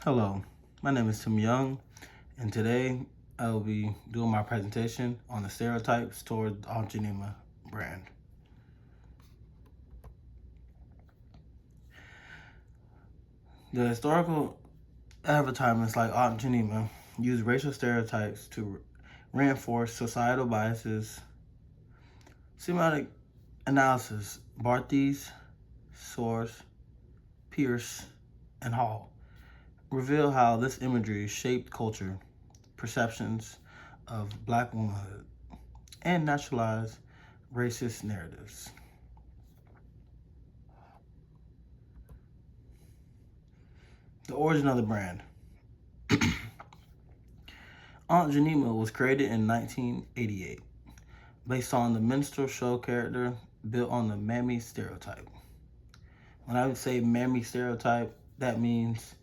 Hello, my name is Tim Young, and today I will be doing my presentation on the stereotypes toward the Aunt Jemima brand. The historical advertisements like Aunt Jemima use racial stereotypes to reinforce societal biases. Semiotic analysis, Barthes, Soares, Pierce, and Hall reveal how this imagery shaped culture, perceptions of black womanhood, and naturalized racist narratives. The origin of the brand. Aunt Jemima was created in 1988 based on the minstrel show character built on the mammy stereotype. When I would say mammy stereotype, that means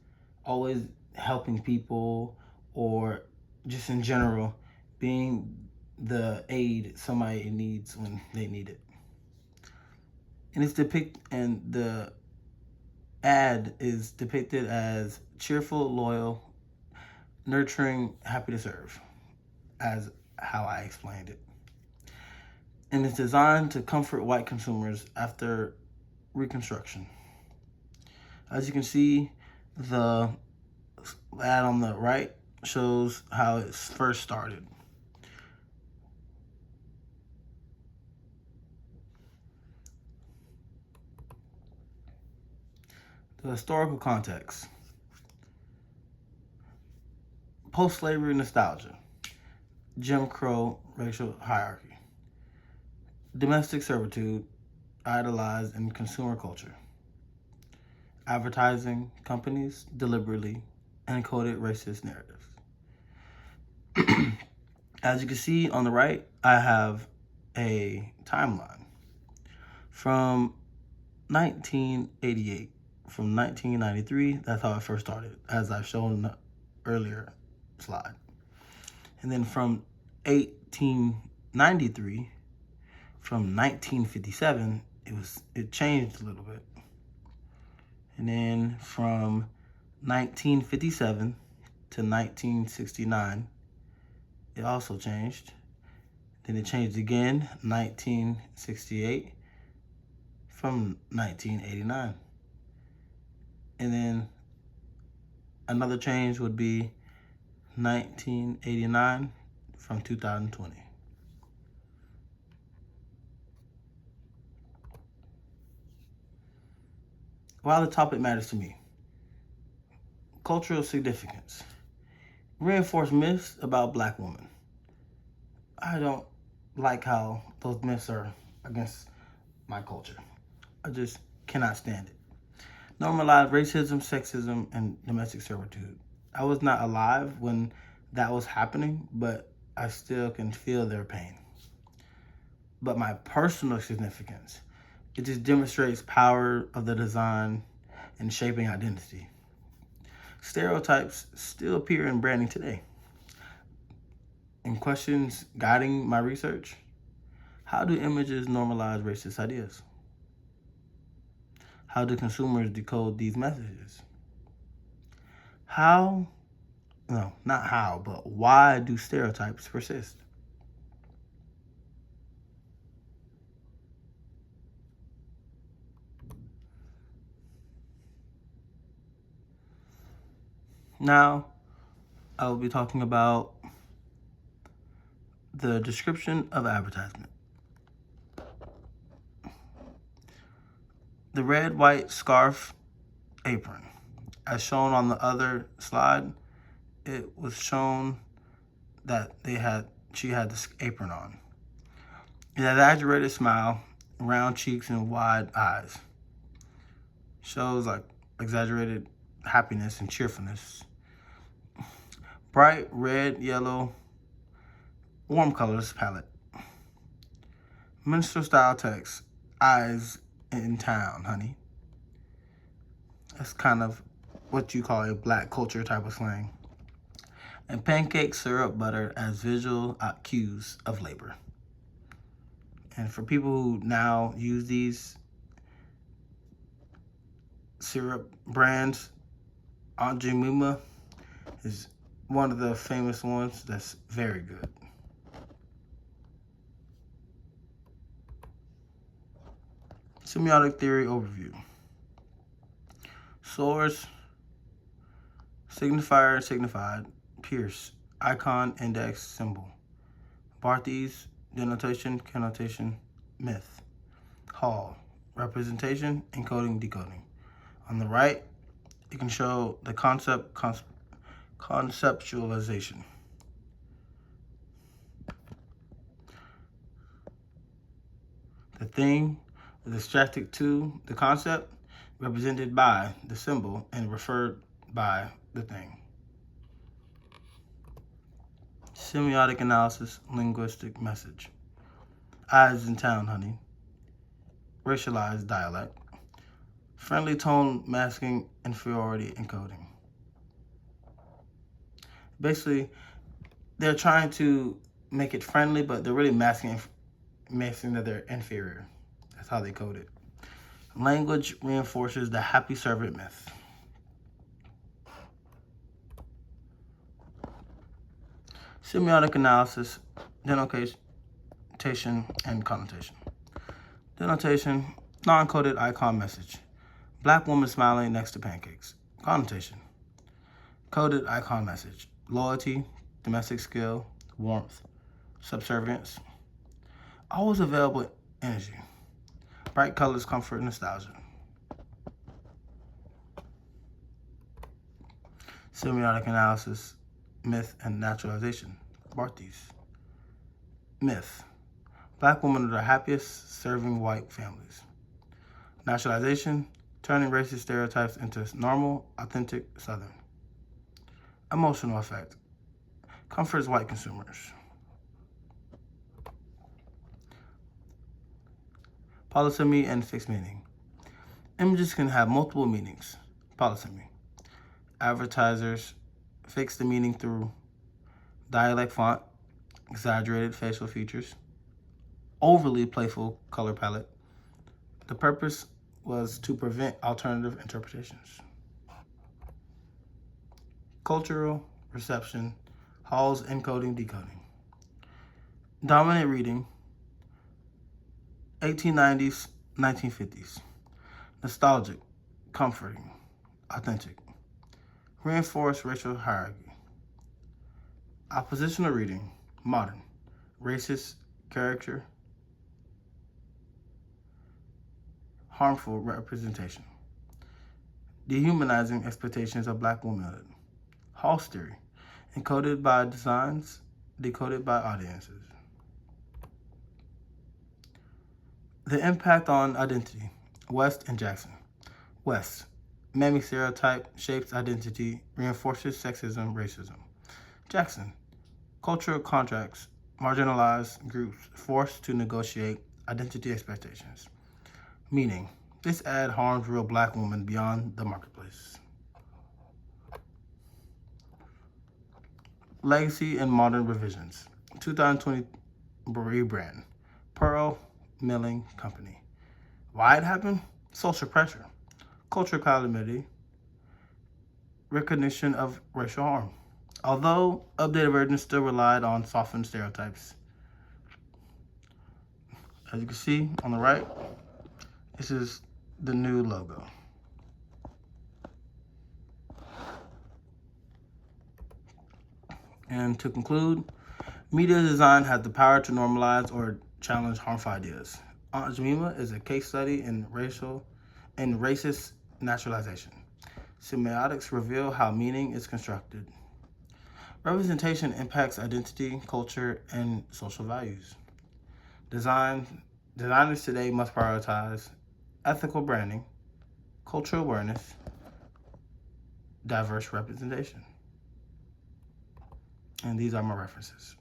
always helping people or just in general being the aid somebody needs when they need it. And the ad is depicted as cheerful, loyal, nurturing, happy to serve, as how I explained it. And it's designed to comfort white consumers after Reconstruction. As you can see, the ad on the right shows how it first started. The historical context. Post-slavery nostalgia. Jim Crow racial hierarchy. Domestic servitude idolized in consumer culture. Advertising companies deliberately encoded racist narratives. As you can see on the right, I have a timeline from 1988, from 1993. That's how it first started, as I've shown in the earlier slide. And then from 1893, from 1957, it changed a little bit. And then from 1957 to 1969, it also changed. Then it changed again, 1968 from 1989. And then another change would be 1989 from 2020. Why the topic matters to me. Cultural significance. Reinforce myths about black women. I don't like how those myths are against my culture. I just cannot stand it. Normalize racism, sexism, and domestic servitude. I was not alive when that was happening, but I still can feel their pain. But my personal significance, it just demonstrates power of the design and shaping identity. Stereotypes still appear in branding today. In questions guiding my research, how do images normalize racist ideas? How do consumers decode these messages? Not how, but why do stereotypes persist? Now, I will be talking about the description of advertisement. The red, white scarf apron. As shown on the other slide, it was shown that she had this apron on. An exaggerated smile, round cheeks, and wide eyes. Shows like exaggerated happiness and cheerfulness. Bright red, yellow, warm colors palette. Minstrel style text. Eyes in town, honey. That's kind of what you call a black culture type of slang. And pancake syrup butter as visual cues of labor. And for people who now use these syrup brands, Aunt Jemima is one of the famous ones that's very good. Semiotic theory overview. Source, signifier, signified, Pierce, icon, index, symbol. Barthes, denotation, connotation, myth. Hall, representation, encoding, decoding. On the right, you can show the conceptualization. The thing is abstracted to the concept, represented by the symbol, and referred by the thing. Semiotic analysis, linguistic message. Eyes in town, honey. Racialized dialect. Friendly tone masking inferiority encoding. Basically, they're trying to make it friendly, but they're really masking that they're inferior. That's how they code it. Language reinforces the happy servant myth. Semiotic analysis, denotation, and connotation. Denotation, non-coded icon message. Black woman smiling next to pancakes. Connotation, coded icon message. Loyalty, domestic skill, warmth, subservience. Always available energy. Bright colors, comfort, nostalgia. Semiotic analysis, myth and naturalization. Barthes. Myth. Black women are the happiest serving white families. Naturalization, turning racist stereotypes into normal, authentic Southern. Emotional effect, comforts white consumers. Polysemy and fixed meaning. Images can have multiple meanings. Polysemy. Advertisers fix the meaning through dialect font, exaggerated facial features, overly playful color palette. The purpose was to prevent alternative interpretations. Cultural reception, Hall's encoding, decoding. Dominant reading, 1890s, 1950s. Nostalgic, comforting, authentic. Reinforced racial hierarchy. Oppositional reading, modern, racist, character, harmful representation. Dehumanizing expectations of black womanhood. Hall's theory, encoded by designs, decoded by audiences. The impact on identity, West and Jackson. West, mammy stereotype shapes identity, reinforces sexism, racism. Jackson, cultural contracts, marginalized groups forced to negotiate identity expectations. Meaning, this ad harms real black women beyond the marketplace. Legacy and modern revisions. 2020 rebrand. Pearl Milling Company. Why it happened? Social pressure, cultural calamity, recognition of racial harm. Although updated versions still relied on softened stereotypes. As you can see on the right, this is the new logo. And to conclude, media design has the power to normalize or challenge harmful ideas. Aunt Jemima is a case study in racist naturalization. Semiotics reveal how meaning is constructed. Representation impacts identity, culture, and social values. Designers today must prioritize ethical branding, cultural awareness, diverse representation. And these are my references.